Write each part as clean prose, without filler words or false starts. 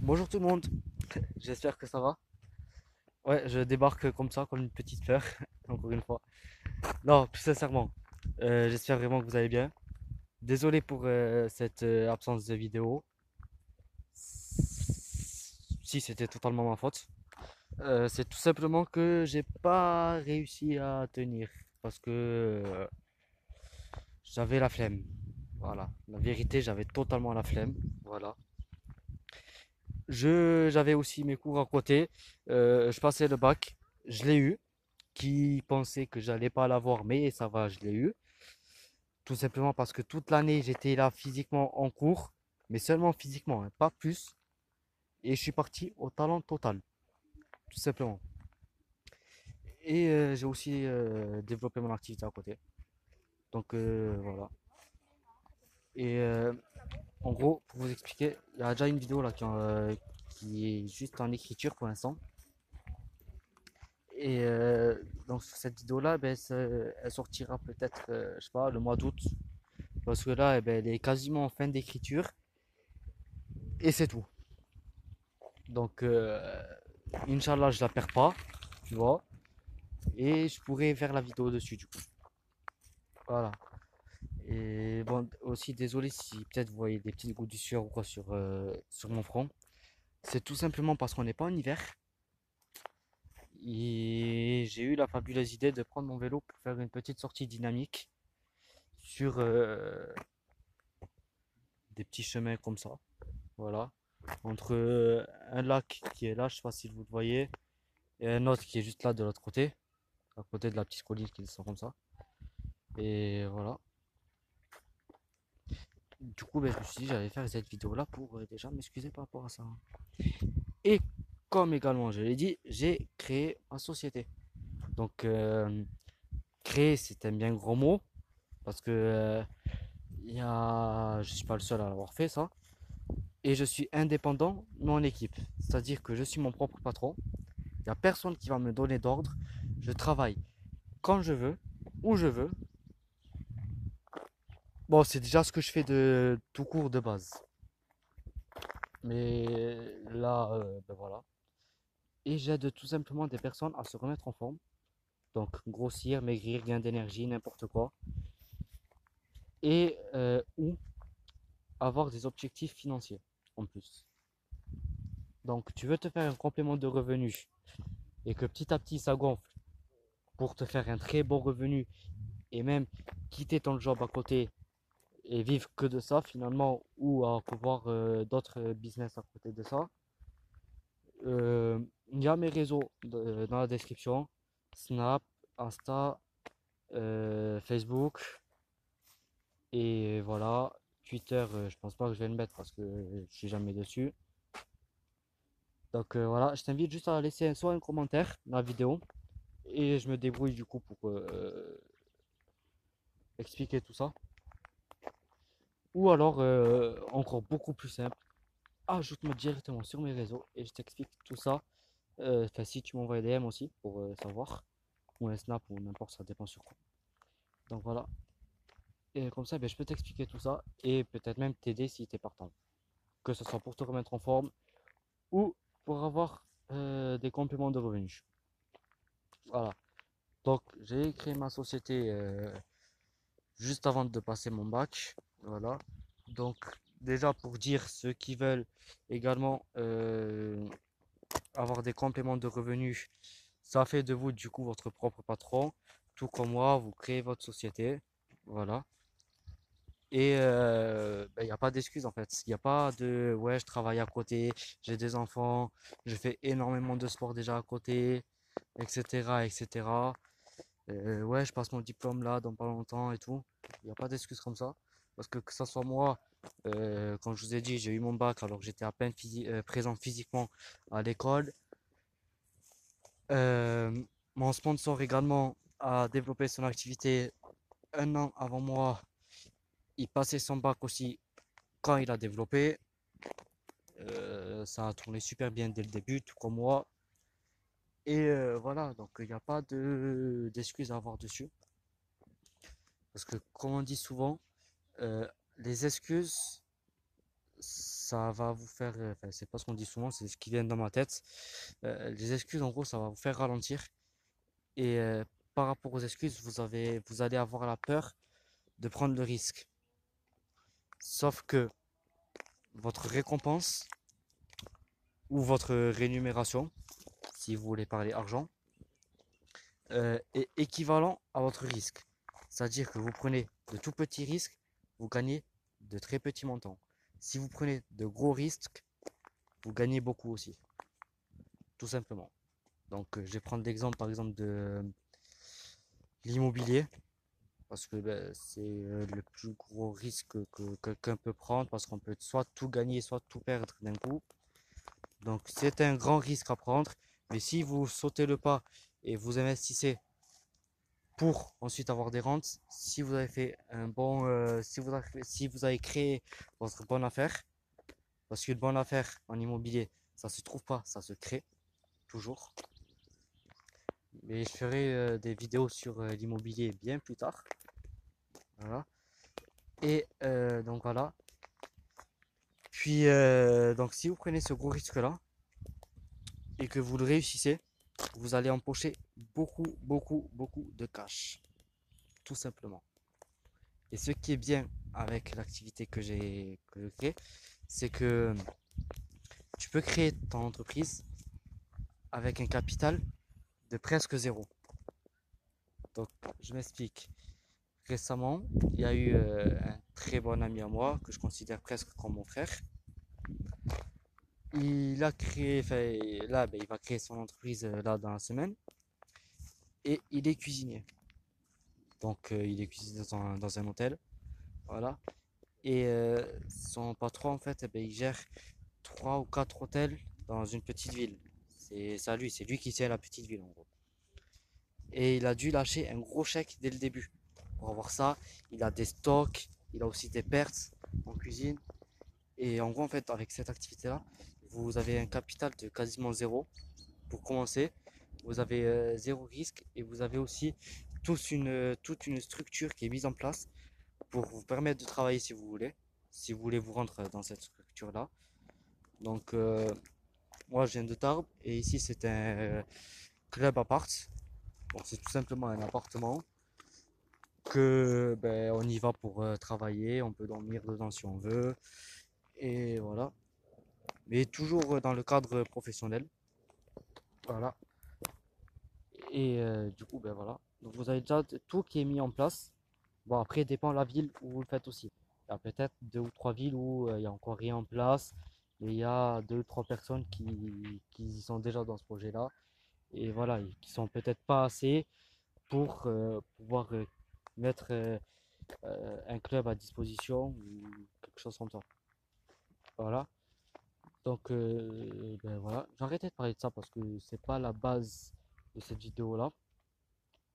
Bonjour tout le monde, j'espère que ça va. Ouais, je débarque comme ça, comme une petite fleur, encore une fois. Non, plus sincèrement, j'espère vraiment que vous allez bien. Désolé pour cette absence de vidéo. Si c'était totalement ma faute. C'est tout simplement que j'ai pas réussi à tenir parce que j'avais la flemme. Voilà, la vérité, j'avais totalement la flemme. Voilà. J'avais aussi mes cours à côté. Je passais le bac, je l'ai eu. Qui pensait que j'allais pas l'avoir, mais ça va, je l'ai eu. Tout simplement parce que toute l'année, j'étais là physiquement en cours, mais seulement physiquement, hein, pas plus. Et je suis parti au talent total, tout simplement. Et j'ai aussi développé mon activité à côté. Donc voilà. Et en gros, pour vous expliquer, il y a déjà une vidéo là qui est juste en écriture pour l'instant. Et donc sur cette vidéo-là, ben, elle sortira peut-être, je sais pas, le mois d'août. Parce que là, eh ben, elle est quasiment en fin d'écriture. Et c'est tout. Donc, Inch'Allah, je la perds pas, tu vois. Et je pourrais faire la vidéo dessus, du coup. Voilà. Et bon, aussi, désolé si peut-être vous voyez des petites gouttes de sueur ou quoi sur mon front. C'est tout simplement parce qu'on n'est pas en hiver. Et j'ai eu la fabuleuse idée de prendre mon vélo pour faire une petite sortie dynamique sur des petits chemins comme ça. Voilà. Entre un lac qui est là, je sais pas si vous le voyez, et un autre qui est juste là de l'autre côté, à côté de la petite colline qui descend comme ça. Et voilà. Du coup, ben, je me suis dit j'allais faire cette vidéo là pour déjà m'excuser par rapport à ça. Et comme également je l'ai dit, j'ai créé ma société. Donc créer c'est un bien gros mot parce que je suis pas le seul à l'avoir fait ça. Et je suis indépendant non équipe. C'est-à-dire que je suis mon propre patron. Il n'y a personne qui va me donner d'ordre. Je travaille quand je veux, où je veux. Bon, c'est déjà ce que je fais de tout court de base. Mais là, ben voilà. Et j'aide tout simplement des personnes à se remettre en forme. Donc grossir, maigrir, gain d'énergie, n'importe quoi. Et ou avoir des objectifs financiers en plus. Donc tu veux te faire un complément de revenu et que petit à petit ça gonfle pour te faire un très bon revenu et même quitter ton job à côté et vivre que de ça finalement ou avoir d'autres business à côté de ça. Euh, il y a mes réseaux dans la description. Snap, Insta, Facebook et voilà. Twitter, je pense pas que je vais le mettre parce que je suis jamais dessus. Donc voilà, je t'invite juste à laisser soit un commentaire dans la vidéo et je me débrouille du coup pour expliquer tout ça. Ou alors, encore beaucoup plus simple, ajoute-moi directement sur mes réseaux et je t'explique tout ça. Enfin, si tu m'envoies des DM aussi pour savoir, ou un snap ou n'importe, ça dépend sur quoi. Donc voilà. Et comme ça, ben, je peux t'expliquer tout ça et peut-être même t'aider si tu es partant. Que ce soit pour te remettre en forme ou pour avoir des compléments de revenus. Voilà. Donc, j'ai créé ma société juste avant de passer mon bac. Voilà. Donc, déjà pour dire ceux qui veulent également avoir des compléments de revenus, ça fait de vous du coup votre propre patron. Tout comme moi, vous créez votre société. Voilà. Et il n'y a pas d'excuse en fait. Il n'y a pas de ouais, je travaille à côté, j'ai des enfants, je fais énormément de sport déjà à côté, etc. etc. Ouais, je passe mon diplôme là dans pas longtemps et tout. Il n'y a pas d'excuse comme ça. Parce que ça soit moi, quand je vous ai dit, j'ai eu mon bac alors que j'étais à peine présent physiquement à l'école. Euh, Mon sponsor également a développé son activité un an avant moi. Il passait son bac aussi quand il a développé. Ça a tourné super bien dès le début, tout comme moi. Et voilà, donc il n'y a pas d'excuses à avoir dessus. Parce que, comme on dit souvent, euh, les excuses, ça va vous faire, enfin, c'est pas ce qu'on dit souvent, c'est ce qui vient dans ma tête. Les excuses, en gros, ça va vous faire ralentir. Et par rapport aux excuses, vous allez avoir la peur de prendre le risque. Sauf que votre récompense ou votre rémunération, si vous voulez parler argent, est équivalent à votre risque. C'est-à-dire que vous prenez de tout petits risques, vous gagnez de très petits montants. Si vous prenez de gros risques, vous gagnez beaucoup aussi, tout simplement. Donc, je vais prendre l'exemple, par exemple, de l'immobilier, parce que ben, c'est le plus gros risque que quelqu'un peut prendre, parce qu'on peut soit tout gagner, soit tout perdre d'un coup. Donc, c'est un grand risque à prendre, mais si vous sautez le pas et vous investissez pour ensuite avoir des rentes, si vous avez fait un bon, si vous avez créé votre bonne affaire, parce qu'une bonne affaire en immobilier, ça se trouve pas, ça se crée toujours. Mais je ferai des vidéos sur l'immobilier bien plus tard. Voilà. Et donc voilà. Puis donc si vous prenez ce gros risque là et que vous le réussissez, vous allez empocher beaucoup de cash. Tout simplement. Et ce qui est bien avec l'activité que j'ai créée, c'est que tu peux créer ton entreprise avec un capital de presque zéro. Donc, je m'explique. Récemment, il y a eu un très bon ami à moi que je considère presque comme mon frère. Il a créé, enfin, là, ben, il va créer son entreprise là dans la semaine et il est cuisinier. Donc, il est cuisinier dans un hôtel, voilà. Et son patron, en fait, eh ben, il gère 3 ou 4 hôtels dans une petite ville. C'est lui qui tient la petite ville en gros. Et il a dû lâcher un gros chèque dès le début. Pour avoir ça, il a des stocks, il a aussi des pertes en cuisine. Et en gros, en fait, avec cette activité-là, vous avez un capital de quasiment zéro pour commencer. Vous avez zéro risque et vous avez aussi toute une structure qui est mise en place pour vous permettre de travailler si vous voulez vous rendre dans cette structure-là. Donc, moi, je viens de Tarbes et ici, c'est un club appart. Bon, c'est tout simplement un appartement que ben, on y va pour travailler, on peut dormir dedans si on veut, et voilà. Mais toujours dans le cadre professionnel, voilà. Et du coup, ben voilà. Donc vous avez déjà tout qui est mis en place. Bon, après, dépend de la ville où vous le faites aussi. Il y a peut-être 2 ou 3 villes où il n'y a encore rien en place, mais il y a 2 ou 3 personnes qui sont déjà dans ce projet-là. Et voilà, qui sont peut-être pas assez pour pouvoir mettre un club à disposition ou quelque chose comme ça. Voilà. Donc, ben voilà. J'ai arrêté de parler de ça parce que c'est pas la base de cette vidéo-là.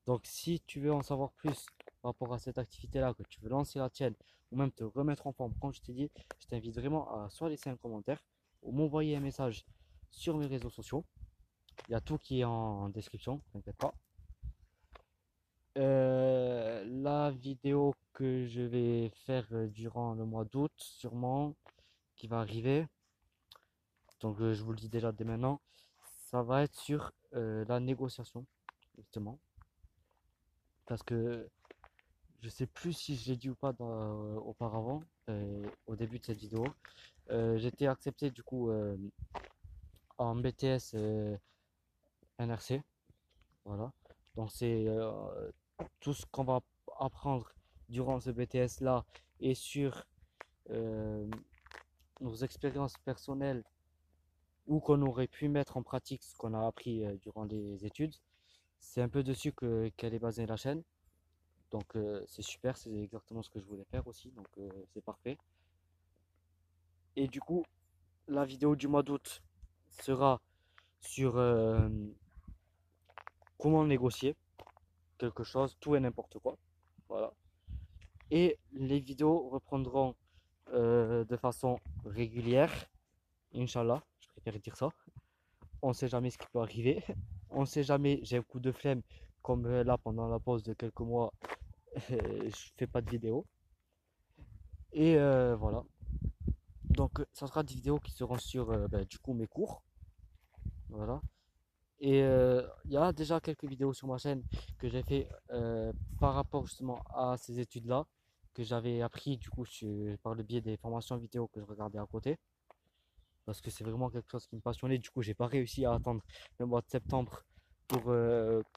Donc, si tu veux en savoir plus par rapport à cette activité-là, que tu veux lancer la tienne ou même te remettre en forme, comme je t'ai dit, je t'invite vraiment à soit laisser un commentaire ou m'envoyer un message sur mes réseaux sociaux. Il y a tout qui est en description, t'inquiète pas. La vidéo que je vais faire durant le mois d'août, sûrement, qui va arriver, donc je vous le dis déjà dès maintenant, ça va être sur la négociation, justement, parce que je sais plus si je l'ai dit ou pas auparavant, au début de cette vidéo. J'ai été accepté du coup en BTS NRC, voilà. Donc c'est tout ce qu'on va apprendre durant ce BTS là et sur euh, nos expériences personnelles ou qu'on aurait pu mettre en pratique ce qu'on a appris durant les études. C'est un peu dessus qu'elle est basée la chaîne. Donc c'est super, c'est exactement ce que je voulais faire aussi, donc c'est parfait. Et du coup, la vidéo du mois d'août sera sur comment négocier quelque chose, tout et n'importe quoi. Voilà. Et les vidéos reprendront de façon régulière, Inch'Allah, je préfère dire ça. On ne sait jamais ce qui peut arriver. On ne sait jamais, j'ai un coup de flemme, comme là pendant la pause de quelques mois, je fais pas de vidéo. Et voilà. Donc, ça sera des vidéos qui seront sur du coup mes cours. Voilà. Et il y a déjà quelques vidéos sur ma chaîne que j'ai fait par rapport justement à ces études-là, que j'avais appris du coup par le biais des formations vidéo que je regardais à côté. Parce que c'est vraiment quelque chose qui me passionnait. Du coup, j'ai pas réussi à attendre le mois de septembre pour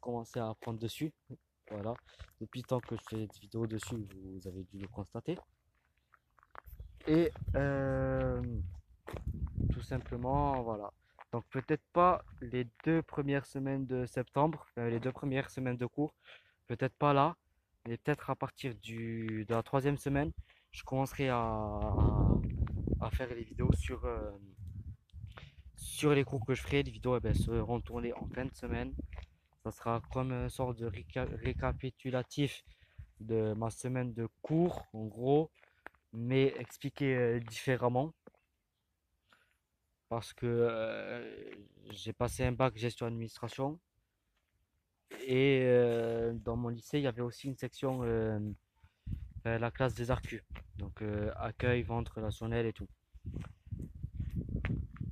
commencer à apprendre dessus. Voilà. Depuis le temps que je fais des vidéos dessus, vous avez dû le constater. Et tout simplement, voilà. Donc peut-être pas les 2 premières semaines de septembre, les 2 premières semaines de cours, peut-être pas là, mais peut-être à partir de la troisième semaine, je commencerai à faire les vidéos sur les cours que je ferai. Les vidéos seront tournées en fin de semaine. Ça sera comme une sorte de récapitulatif de ma semaine de cours, en gros, mais expliqué différemment. Parce que j'ai passé un bac gestion administration et dans mon lycée il y avait aussi une section la classe des arcus, donc accueil, vente relationnelle et tout.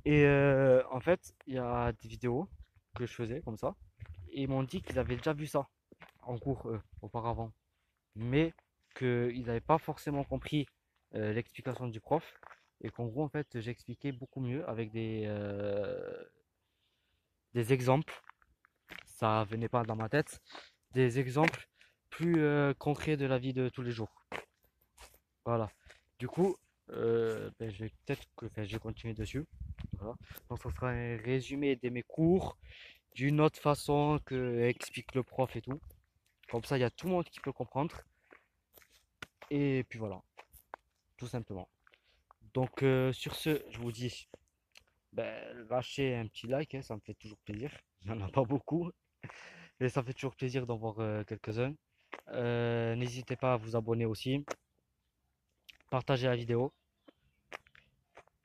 Et en fait il y a des vidéos que je faisais comme ça et ils m'ont dit qu'ils avaient déjà vu ça en cours auparavant, mais qu'ils n'avaient pas forcément compris l'explication du prof et qu'en gros en fait j'expliquais beaucoup mieux avec des exemples. Ça venait pas dans ma tête, des exemples plus concrets de la vie de tous les jours. Voilà. Du coup, je vais peut-être que je vais continuer dessus. Voilà. Donc, ça sera un résumé de mes cours d'une autre façon que explique le prof et tout. Comme ça, il y a tout le monde qui peut comprendre. Et puis voilà, tout simplement. Donc, sur ce, je vous dis, lâchez un petit like, hein, ça me fait toujours plaisir. Il n'y en a pas beaucoup, mais ça fait toujours plaisir d'en voir quelques-uns. N'hésitez pas à vous abonner aussi, partager la vidéo.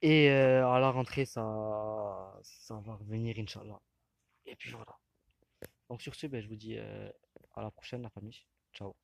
Et à la rentrée, ça va revenir, Inch'Allah. Et puis voilà. Donc sur ce, je vous dis à la prochaine, la famille. Ciao.